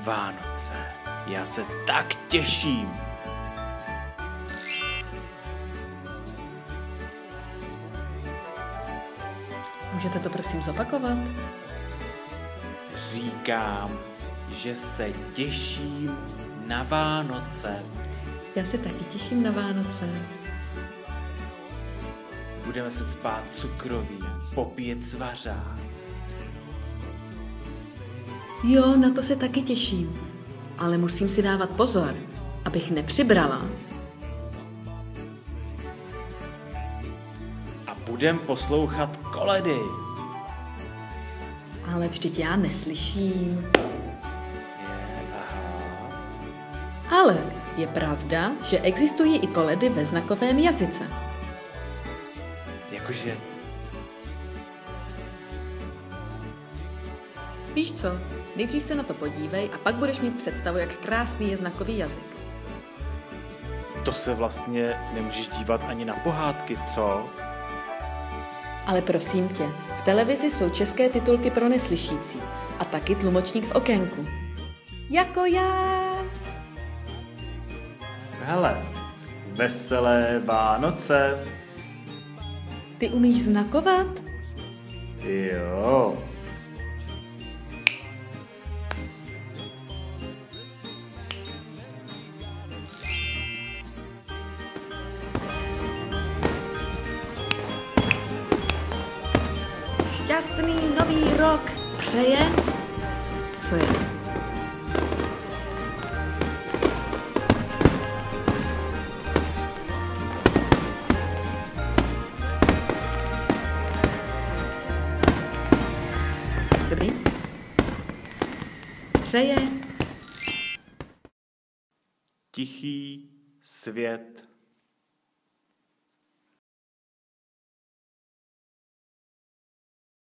Vánoce. Já se tak těším. Můžete to prosím zopakovat? Říkám, že se těším na Vánoce. Já se taky těším na Vánoce. Budeme se spát cukroví, popíjet svařák. Jo, na to se taky těším. Ale musím si dávat pozor, abych nepřibrala. A budem poslouchat koledy. Ale vždyť já neslyším. Aha. Ale je pravda, že existují i koledy ve znakovém jazyce. Jakože... Víš co? Nejdřív se na to podívej a pak budeš mít představu, jak krásný je znakový jazyk. To se vlastně nemůžeš dívat ani na pohádky, co? Ale prosím tě, v televizi jsou české titulky pro neslyšící a taky tlumočník v okénku. Jako já! Hele, veselé Vánoce. Ty umíš znakovat? Jo. Šťastný nový rok přeje... Co je? Dobrý? Přeje... Tichý svět